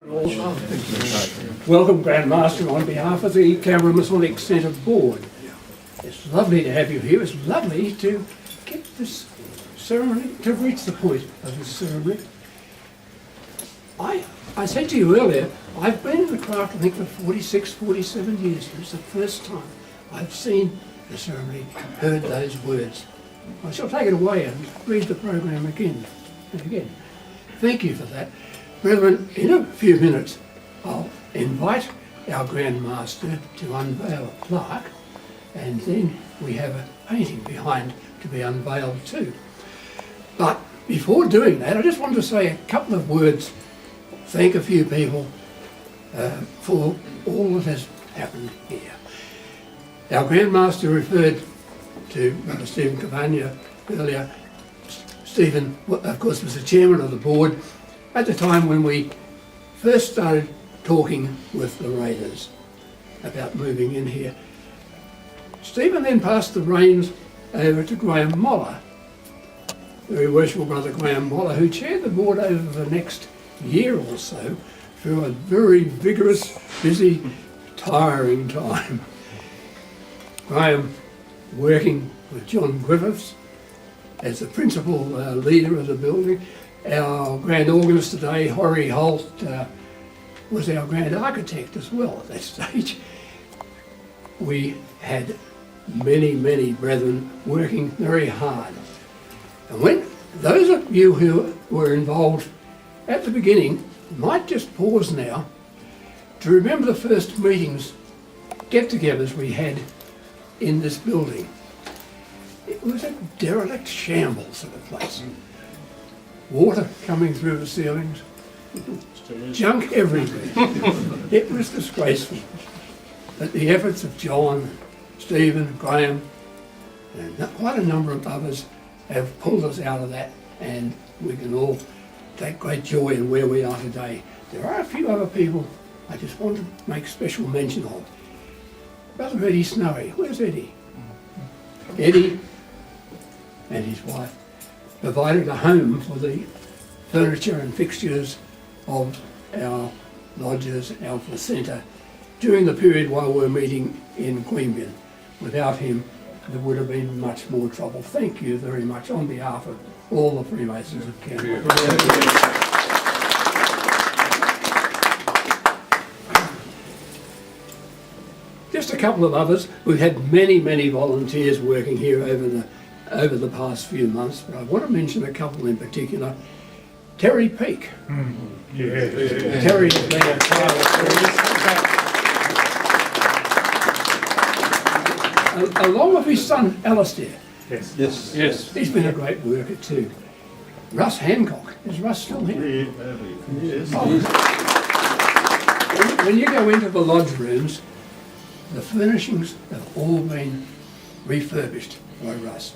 Welcome, Grand Master, on behalf of the Canberra Masonic Centre Board. It's lovely to have you here. It's lovely to get this ceremony, to reach the point of this ceremony. I said to you earlier, I've been in the craft, I think, for 46, 47 years. It's the first time I've seen the ceremony, heard those words. I shall take it away and read the program again and again. Thank you for that. Brethren, in a few minutes, I'll invite our Grand Master to unveil a plaque, and then we have a painting behind to be unveiled too. But before doing that, I just want to say a couple of words, thank a few people for all that has happened here. Our Grand Master referred to Brother Stephen Cavagna earlier. Stephen, of course, was the chairman of the board at the time when we first started talking with the Raiders about moving in here. Stephen then passed the reins over to Graham Moller, Very Worshipful Brother Graham Moller, who chaired the board over the next year or so through a very vigorous, busy, tiring time. Graham working with John Griffiths as the principal leader of the building. Our grand organist today, Horry Holt, was our grand architect as well at that stage. We had many, many brethren working very hard. And when those of you who were involved at the beginning might just pause now to remember the first meetings, get-togethers we had in this building. It was a derelict shambles of a place. Water coming through the ceilings, junk everywhere. It was disgraceful. But the efforts of John, Stephen, Graham, and quite a number of others have pulled us out of that, and we can all take great joy in where we are today. There are a few other people I just want to make special mention of. Brother Eddie Snowy, where's Eddie? Eddie and his wife provided a home for the furniture and fixtures of our lodges, our centre, during the period while we were meeting in Queanbeyan. Without him, there would have been much more trouble. Thank you very much on behalf of all the Freemasons of Canberra. Just a couple of others. We've had many, many volunteers working here over the past few months, but I want to mention a couple in particular. Terry Peake. Terry has been a part of along with his son Alistair. Yes. He's been a great worker too. Russ Hancock. Is Russ still here? Yes. When you go into the lodge rooms, the furnishings have all been refurbished by Russ.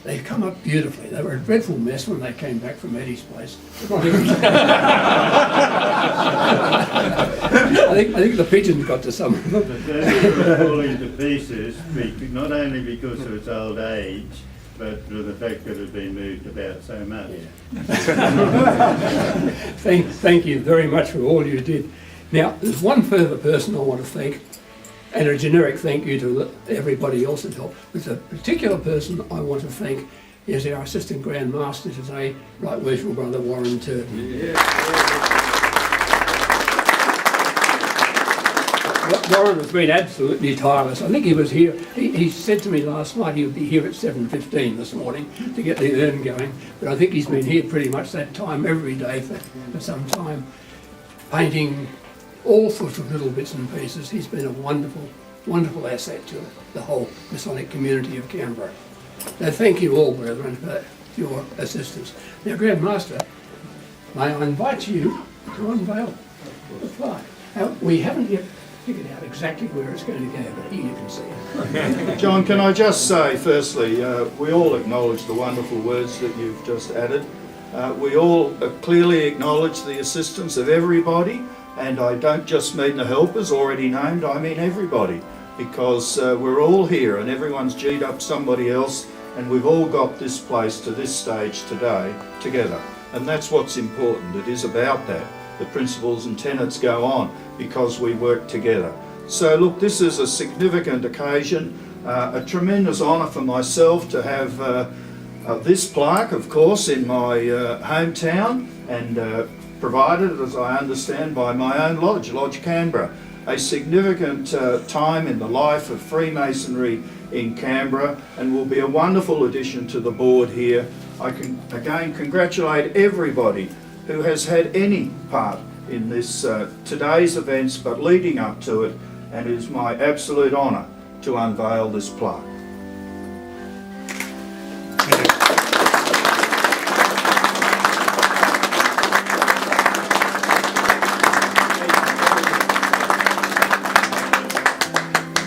They've come up beautifully. They were a dreadful mess when they came back from Eddie's place. I think the pigeons got to some of them. The furniture was falling to pieces, not only because of its old age, but for the fact that it had been moved about so much. Yeah. Thank you very much for all you did. Now, there's one further person I want to thank, and a generic thank you to everybody else that helped. But the particular person I want to thank is our Assistant Grand Master today, Right Worshipful Brother Warren Turton. Warren has been absolutely tireless. I think he was here, he said to me last night he would be here at 7:15 this morning to get the urn going, but I think he's been here pretty much that time every day for some time, painting all sorts of little bits and pieces. He's been a wonderful, wonderful asset to the whole Masonic community of Canberra. So thank you all, brethren, for your assistance. Now, Grand Master, may I invite you to unveil the plaque. Now, we haven't yet figured out exactly where it's going to go, but here you can see it. John, can I just say, firstly, we all acknowledge the wonderful words that you've just added. We all clearly acknowledge the assistance of everybody. And I don't just mean the helpers already named, I mean everybody, because we're all here and everyone's G'd up somebody else, and we've all got this place to this stage today together. And that's what's important. It is about that. the principles and tenets go on because we work together. So look, this is a significant occasion, a tremendous honour for myself to have this plaque, of course, in my hometown, and provided, as I understand, by my own lodge, Lodge Canberra. A significant time in the life of Freemasonry in Canberra, and will be a wonderful addition to the board here. I can again congratulate everybody who has had any part in this today's events, but leading up to it, and it is my absolute honour to unveil this plaque.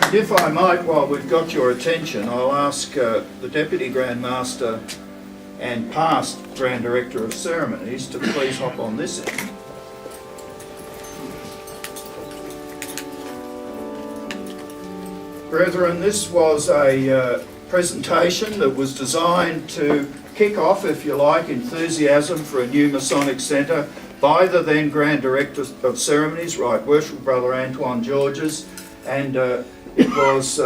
And if I might, while we've got your attention, I'll ask the Deputy Grand Master and past Grand Director of Ceremonies to please hop on this end. Brethren, this was a presentation that was designed to kick off, if you like, enthusiasm for a new Masonic Centre by the then Grand Director of Ceremonies, Right Worshipful Brother Antoine Georges, and it was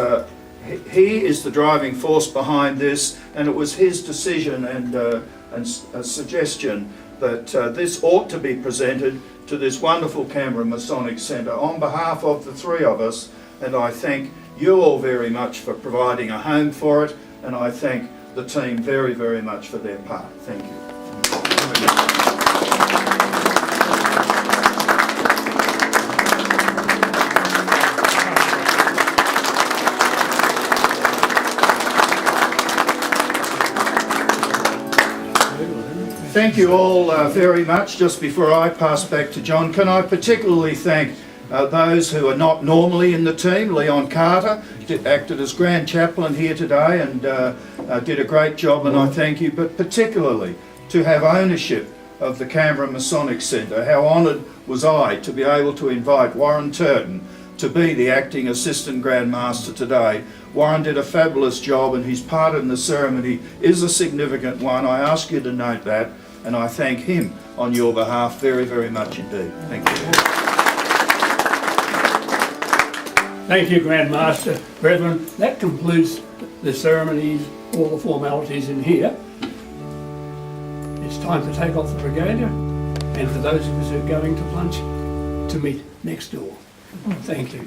he is the driving force behind this, and it was his decision and a suggestion that this ought to be presented to this wonderful Canberra Masonic Centre on behalf of the three of us, and I thank you all very much for providing a home for it, and I thank the team very, very much for their part. Thank you. Thank you all very much. Just before I pass back to John, can I particularly thank those who are not normally in the team. Leon Carter acted as Grand Chaplain here today and did a great job, and I thank you, but particularly to have ownership of the Canberra Masonic Centre. How honoured was I to be able to invite Warren Turton to be the acting Assistant Grand Master today. Warren did a fabulous job, and his part in the ceremony is a significant one. I ask you to note that, and I thank him on your behalf very, very much indeed. Thank you. Thank you, Grand Master. Brethren, that concludes the ceremonies, all the formalities in here. It's time to take off the regalia, and for those of us who are going to lunch, to meet next door. Thank you.